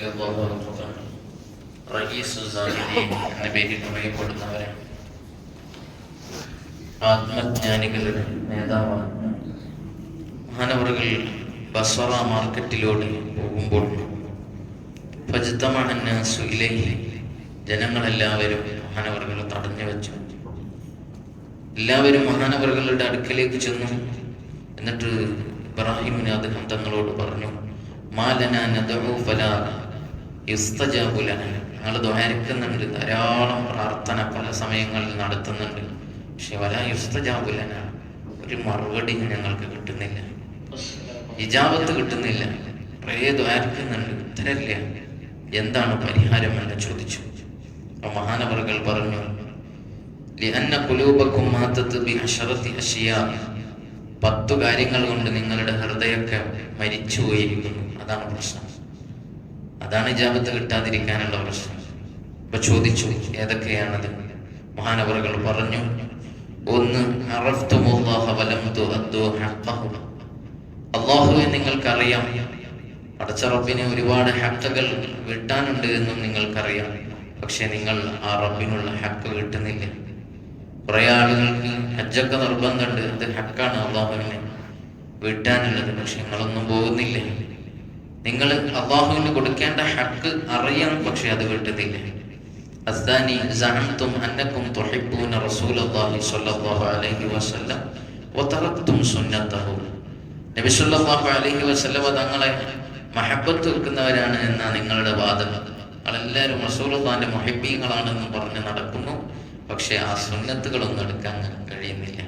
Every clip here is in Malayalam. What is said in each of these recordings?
റളിയല്ലാഹു അൻഹു റഈസുസ്സാലിഹീൻ എന്ന പേരിൽ അറിയപ്പെടുന്നവരാണ്. ആത്മജ്ഞാനികളുടെ നേതാവാണ്. മഹാനവറുകൾ ബസ്വറ മാർക്കറ്റിലൂടെ പോകുമ്പോൾ ഫജ്തമഅന്നാസു ഇലൈഹി, ജനങ്ങളെല്ലാവരും മഹാനവറുകളെ തടഞ്ഞു വെച്ചു. എല്ലാവരും മഹാനവറുകളുടെ അടുക്കലേക്ക് ചെന്നു. എന്നിട്ട് ഇബ്രാഹിമിന് അദ്ദേഹം തങ്ങളോട് പറഞ്ഞു, മാലനാ നദഉ ഫലാ യുസ്തജാബു ലനാ, ഞങ്ങൾ ദ്വാരക്കുന്നുണ്ട്, ധാരാളം പ്രാർത്ഥന പല സമയങ്ങളിൽ നടത്തുന്നുണ്ട്, പക്ഷെ വലാ യുസ്തജാബു ലനാ, ഒരു മറുപടി ഞങ്ങൾക്ക് കിട്ടുന്നില്ല, ഇജാബത്ത് കിട്ടുന്നില്ല. കുറേ ദ്വാരക്കുന്നുണ്ട്, ഉത്തരമില്ല. എന്താണ് പരിഹാരം എന്ന് ചോദിച്ചു. അപ്പോൾ മഹാനവറുകൾ പറഞ്ഞു, ലിഅന്ന ഖുലൂബകും മാതത് ബിഅശറതി അശിയാ, 10 കാര്യങ്ങൾ കൊണ്ട് നിങ്ങളുടെ ഹൃദയമൊക്കെ മരിച്ചു പോയിരിക്കുന്നു. അതാണ് പ്രശ്നം, അതാണ് ഇജാബത്ത് കിട്ടാതിരിക്കാനുള്ള പ്രശ്നം. അപ്പൊ ചോദിച്ചു, ഏതൊക്കെയാണത്? മഹാനവറുകൾ പറഞ്ഞു, 1 അറഫ്തുമുല്ലാഹ വലം തുഅദ്ദു ഹഖ്ഖഹു, അല്ലാഹുവെ നിങ്ങൾക്കറിയാം, പടച്ച റബ്ബിനെ ഒരുപാട് ഹഖ്ഖുകൾ വീട്ടാനുണ്ട് എന്നും നിങ്ങൾക്കറിയാം, പക്ഷെ നിങ്ങൾ ആ റബ്ബിനുള്ള ഹഖ് വീട്ടുന്നില്ല. കുറെ ആളുകൾക്ക് ഹജ്ജൊക്കെ നിർബന്ധമുണ്ട്, അത് ഹക്കാണ് അള്ളാഹുവിനെ വീട്ടാനുള്ളത്, പക്ഷെ നിങ്ങളൊന്നും പോകുന്നില്ല. നിങ്ങൾ അള്ളാഹുവിന് കൊടുക്കേണ്ട ഹക്ക് അറിയാം, പക്ഷെ അത് വീട്ടുന്നില്ല. അസ്സാനി സഅംതും അന്നകും തുഹിബ്ബൂന റസൂലല്ലാഹി സ്വല്ലല്ലാഹു അലൈഹി വസല്ലം വതറക്തും സുന്നത്തഹു, നബി സ്വല്ലല്ലാഹു അലൈഹി വസല്ലം തങ്ങളെ മഹബ്ബത്ത് വെക്കുന്നവരാണ് എന്നാണ് നിങ്ങളുടെ വാദം. നിങ്ങളെല്ലാവരും റസൂലുള്ളാഹിന്റെ മുഹിബ്ബീങ്ങളാണെന്ന് പറഞ്ഞ് നടക്കുന്നു, പക്ഷെ ആ സുന്നത്തുകളൊന്നും എടുക്കാൻ കഴിയുന്നില്ല.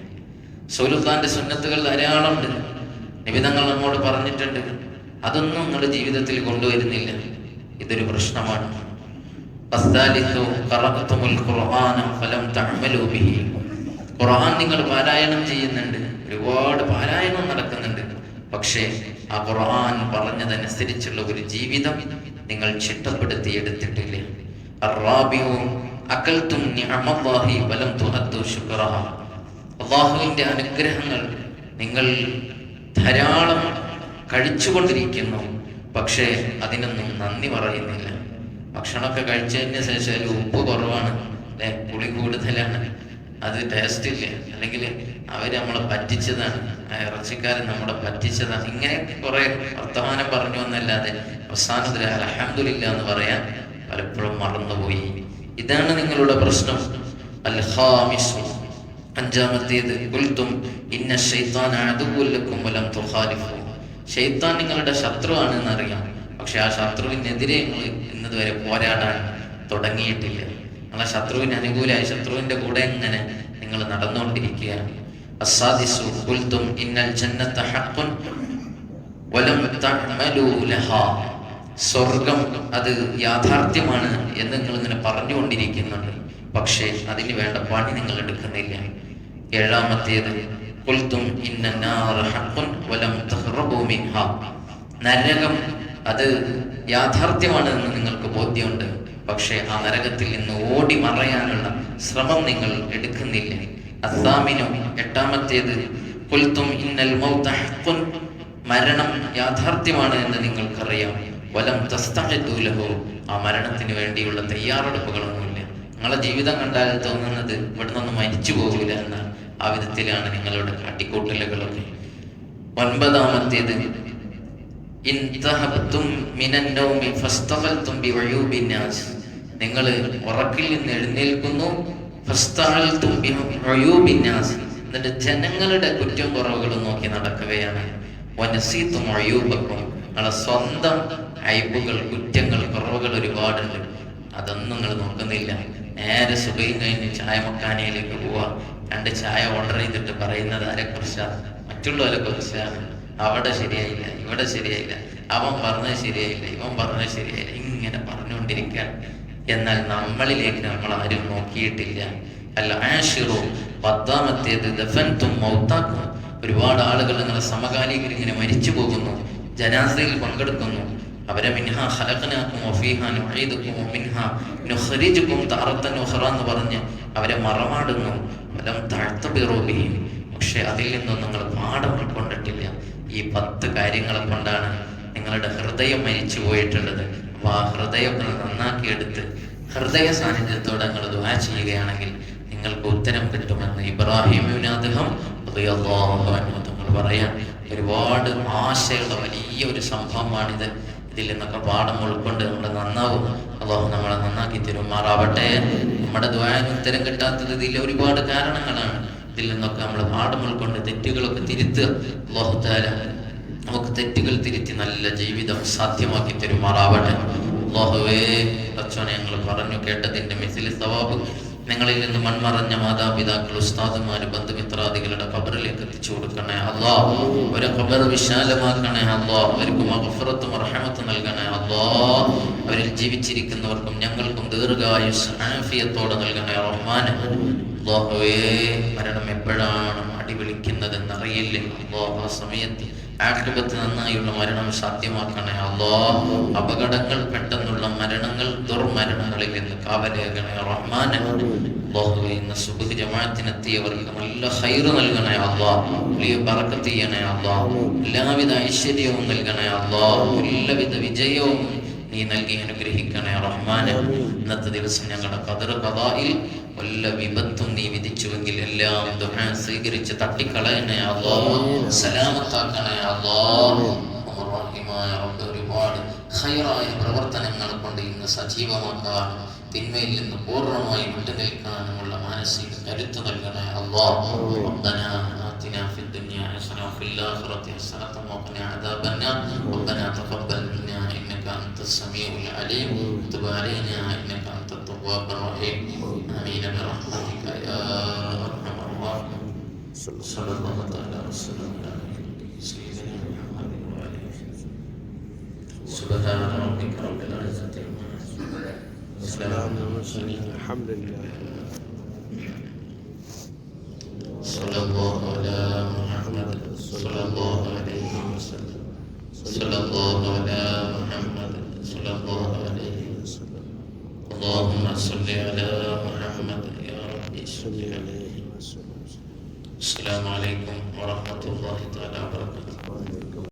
റസൂലുള്ളാഹിന്റെ സുന്നത്തുകൾ ധാരാളമുണ്ട്, നബി തങ്ങൾ നമ്മോട് പറഞ്ഞിട്ടുണ്ട്, അതൊന്നും നിങ്ങളുടെ ജീവിതത്തിൽ കൊണ്ടുവരുന്നില്ല. ഇതൊരു പ്രശ്നമാണ്. ഖുർആൻ നിങ്ങൾ പാരായണം ചെയ്യുന്നുണ്ട്, ഒരുപാട് പാരായണം നടക്കുന്നുണ്ട്, പക്ഷേ ആ ഖുർആൻ പറഞ്ഞതനുസരിച്ചുള്ള ഒരു ജീവിതം നിങ്ങൾ ചിട്ടപ്പെടുത്തി എടുത്തിട്ടില്ല. അല്ലാഹുവിന്റെ അനുഗ്രഹങ്ങൾ നിങ്ങൾ ധാരാളം കഴിച്ചുകൊണ്ടിരിക്കുന്നു, പക്ഷേ അതിനൊന്നും നന്ദി പറയുന്നില്ല. ഭക്ഷണമൊക്കെ കഴിച്ചതിന് ശേഷം ഉപ്പ് കുറവാണ്, അല്ലെ, പുളി കൂടുതലാണ്, അത് ടേസ്റ്റ് ഇല്ല, അല്ലെങ്കിൽ അവര് നമ്മളെ പറ്റിച്ചതാണ്, ആ ഇറച്ചിക്കാരൻ നമ്മളെ പറ്റിച്ചതാണ്, ഇങ്ങനെ കുറെ വർത്തമാനം പറഞ്ഞു എന്നല്ലാതെ അവസാനത്തിൽ അൽഹംദുലില്ലാ എന്ന് പറയാൻ പലപ്പോഴും മറന്നുപോയി. ഇതാണ് നിങ്ങളുടെ പ്രശ്നം. അൽ-ഖാമിസു, 5-ാമത്തേത്, ഖുൽതും ഇന്ന ശൈത്താന അദുവ്വുൻ ലക്കും വലം തുഖാലിഫു, ശൈത്താൻ നിങ്ങളുടെ ശത്രുവാണ് എന്നറിയാം, പക്ഷെ ആ ശത്രുവിനെതിരെ നിങ്ങൾ ഇന്നതുവരെ പോരാടാൻ തുടങ്ങിയിട്ടില്ല. നിങ്ങളെ ശത്രുവിന് അനുകൂലമായി ശത്രുവിന്റെ കൂടെ എങ്ങനെ നിങ്ങൾ നടന്നുകൊണ്ടിരിക്കുകയാണ്. അസ്സാദിസു, ഖുൽതും ഇന്നൽ ജന്നത ഹഖ്ഖുൻ വലം തഅമലൂ ലഹാ, സ്വർഗം അത് യാഥാർത്ഥ്യമാണ് എന്ന് നിങ്ങൾ ഇങ്ങനെ പറഞ്ഞുകൊണ്ടിരിക്കുന്നുണ്ട്, പക്ഷേ അതിന് വേണ്ട പണി നിങ്ങൾ എടുക്കുന്നില്ല. 7-ാമത്തേത്, ഖുൽതും ഇന്നന്നാറ ഹഖ്ഖുൻ വലം തഖ്റബൂ മിൻഹാ, നരകം അത് യാഥാർത്ഥ്യമാണ് എന്ന് നിങ്ങൾക്ക് ബോധ്യമുണ്ട്, പക്ഷേ ആ നരകത്തിൽ നിന്ന് ഓടി മറയാനുള്ള ശ്രമം നിങ്ങൾ എടുക്കുന്നില്ല. അസ്സാമിനു, 8-ാമത്തേത്, ഖുൽതും ഇന്നൽ മൗത ഹഖ്ഖുൻ, മരണം യാഥാർത്ഥ്യമാണ് എന്ന് നിങ്ങൾക്കറിയാം, വലം തസ്തഇദൂ ലഹു, ആ മരണത്തിന് വേണ്ടിയുള്ള തയ്യാറെടുപ്പുകളൊന്നുമില്ല. നിങ്ങളെ ജീവിതം കണ്ടാൽ തോന്നുന്നത് ഇവിടുന്നൊന്നും മരിച്ചു പോകില്ല എന്ന ആ വിധത്തിലാണ് നിങ്ങളുടെ കാട്ടിക്കൂട്ടലുകളൊക്കെ. 9-ാമത്തേത്, നിങ്ങൾ ഉറക്കിൽ നിന്ന് എഴുന്നേൽക്കുന്നു, എന്നിട്ട് ജനങ്ങളുടെ കുറ്റം കുറവുകൾ നോക്കി നടക്കുകയാണ്. നിങ്ങളെ സ്വന്തം അയ്ബുകൾ, കുറ്റങ്ങൾ, കുറവുകൾ ഒരുപാടുണ്ട്, അതൊന്നും നിങ്ങൾ നോക്കുന്നില്ല. നേരെ സുബഹി കഴിഞ്ഞ് ചായ മക്കാനയിലേക്ക് പോവാ, 2 ചായ ഓർഡർ ചെയ്തിട്ട് പറയുന്നത് ആരെക്കുറിച്ചാണ്? മറ്റുള്ളവരെ കുറിച്ചാണ്. അവിടെ ശരിയായില്ല, ഇവിടെ ശരിയായില്ല, അവൻ പറഞ്ഞത് ശരിയായില്ല, ഇവൻ പറഞ്ഞത് ശരിയായില്ല, ഇങ്ങനെ പറഞ്ഞുകൊണ്ടിരിക്കാൻ. എന്നാൽ നമ്മളിലേക്ക് നമ്മൾ ആരും നോക്കിയിട്ടില്ല. അൽ-ആശിറു, 10-ാമത്തേത്, ദഫൻതും മൗതാക്കും, ഒരുപാട് ആളുകൾ നിങ്ങളുടെ സമകാലികർ ഇങ്ങനെ മരിച്ചു പോകുന്നു, ജനാസയിൽ പങ്കെടുക്കുന്നു, അവരെ മിൻഹാ ഖലഖനാകും വഫീഹാ നുഈദുകും വമിൻഹാ നുഖ്രിജുകും തഅറത്തൻ ഉഖറ എന്ന് പറഞ്ഞ് അവരെ മറമാടുന്നു. വലം തഅതബിറൂ ബിഹി, പക്ഷെ അതിൽ നിന്നും നിങ്ങൾ പാഠം ഉൾക്കൊണ്ടിട്ടില്ല. ഈ 10 കാര്യങ്ങളെ കൊണ്ടാണ് നിങ്ങളുടെ ഹൃദയം മരിച്ചു പോയിട്ടുള്ളത്. അപ്പോൾ ആ ഹൃദയമൊക്കെ നന്നാക്കിയെടുത്ത് ഹൃദയ സാന്നിധ്യത്തോടെ നിങ്ങൾ ദുആ ചെയ്യുകയാണെങ്കിൽ നിങ്ങൾക്ക് ഉത്തരം കിട്ടുമെന്ന് ഇബ്രാഹിം ഇബ്നു അദ്ഹം റളിയല്ലാഹു അൻഹു തങ്ങൾ പറയാൻ. ഒരുപാട് ആശയുള്ള വലിയ ഒരു സംഭവമാണിത്. ഇതിൽ നിന്നൊക്കെ പാഠം ഉൾക്കൊണ്ട് നമ്മൾ നന്നാവും. അല്ലാഹു നമ്മളെ നന്നാക്കി തരുമാറാവട്ടെ. നമ്മുടെ ദുആന് ഉത്തരം കിട്ടാത്തത് ഇതിൽ ഒരുപാട് കാരണങ്ങളാണ്. ഇതിൽ നിന്നൊക്കെ നമ്മൾ പാഠം ഉൾക്കൊണ്ട് തെറ്റുകളൊക്കെ തിരുത്തുക. അല്ലാഹു തആല നമുക്ക് തെറ്റുകൾ തിരുത്തി നല്ല ജീവിതം സാധ്യമാക്കി തരുമാറാവട്ടെ. അല്ലാഹുവേ പടച്ചോനെ, ഞങ്ങൾ പറഞ്ഞു കേട്ടതിന്റെ മിസ്ലി സവാബ് ഞങ്ങളിൽ നിന്ന് മൺമറഞ്ഞ മാതാപിതാക്കൾ, ഉസ്താദുമാര്, ബന്ധുമിത്രാദികളുടെ ഖബറിലേക്ക് എത്തിച്ചു കൊടുക്കണേ അല്ലാഹ്. ഒരു ഖബർ വിശാലമാക്കണേ അല്ലാഹ്. അവർക്ക് മഗ്ഫിറത്തും റഹ്മത്തും നൽകണേ അല്ലാഹ്. അവരിൽ ജീവിച്ചിരിക്കുന്നവർക്കും ഞങ്ങൾക്കും ദീർഘായുസ് ആഫിയത്തോടെ നൽകണേ റഹ്മാനെ. അല്ലാഹുവേ മരണം എപ്പോഴാണ് അടിവിളിക്കുന്നതെന്നറിയില്ലേ അല്ലാഹ്. ആ സമയത്ത് ആഖിബത്ത് നന്നായുള്ള മരണം സാധ്യമാക്കണേ അല്ലാഹ്. അപകടങ്ങൾ, പെട്ടെന്നുള്ള മരണങ്ങൾ, ദുർമരണങ്ങളിൽ നിന്ന് കാവലേകണേ റഹ്മാനെ. അല്ലാഹുവേ ഇന്ന് സുബ്ഹ് ജമാഅത്തിനെത്തിയവർക്ക് നല്ല ഖൈറ് നൽകണേ അല്ലാഹ്. വലിയ ബറക്കത്ത് ചെയ്യണേ അല്ലാഹ്. എല്ലാവിധ ഐശ്വര്യവും നൽകണേ അല്ലാഹ്. എല്ലാവിധ വിജയവും നീ നൽകി അനുഗ്രഹിക്കണേ റഹ്മാനെ. ഇന്നത്തെ ദിവസം ഞങ്ങളുടെ ഖദർ ഖദായിൽ വല്ല വിപത്തും നീ വിധിച്ചുവെങ്കിൽ എല്ലാം ദുആ സ്വീകരിച്ച് തട്ടിക്കളയണേ അല്ലാഹ്. സലാമത്താക്കണേ അല്ലാഹ്. റഹീമായ റബ്ബ് ഒരുപാട് ഖൈറായ പ്രവർത്തനങ്ങൾ കൊണ്ട് ഇന്ന് സജീവമാക്കാൻ, തിന്മയിൽ നിന്ന് പൂർണ്ണമായി വിട്ടുനിൽക്കാനുമുള്ള മാനസിക കരുത്ത് നൽകണേ അല്ലാഹ്. റബ്ബനാ ആതിനാ ഫിദ് ദുനിയാ ഹസന വഫിൽ ആഖിറതി ഹസനത വഖിനാ അദാബന്നാർ. റബ്ബനാ തഖബ്ബൽ മിന്നാ ഇന്നക അൻതസ് സമീഉൽ അലീം വതുബ് അലൈനാ ഇന്നക അൻതത് തവ്വാബുർ റഹീം. ആമീൻ ബിറഹ്മതിക യാ അർഹമർ റഹീം. സല്ലല്ലാഹു തആല വസല്ലം അലാ സയ്യിദിനാ മുഹമ്മദ് വ ആലിഹി. സുബ്ഹാന റബ്ബിക റബ്ബിൽ ഇസ്സത്തി അമ്മാ യസിഫൂൻ. വസ്സലാമു അൽഹംദുലില്ലാഹി. സല്ലല്ലാഹു അലാ മുഹമ്മദ് സല്ലല്ലാഹു അലൈഹി വസല്ലം. സല്ലല്ലാഹു അലാ മുഹമ്മദ് സല്ലല്ലാഹു അലൈഹി വസല്ലം. اللهم صل على محمد يا ربي صل عليه وسلم. السلام عليكم ورحمة الله تعالى وبركاته.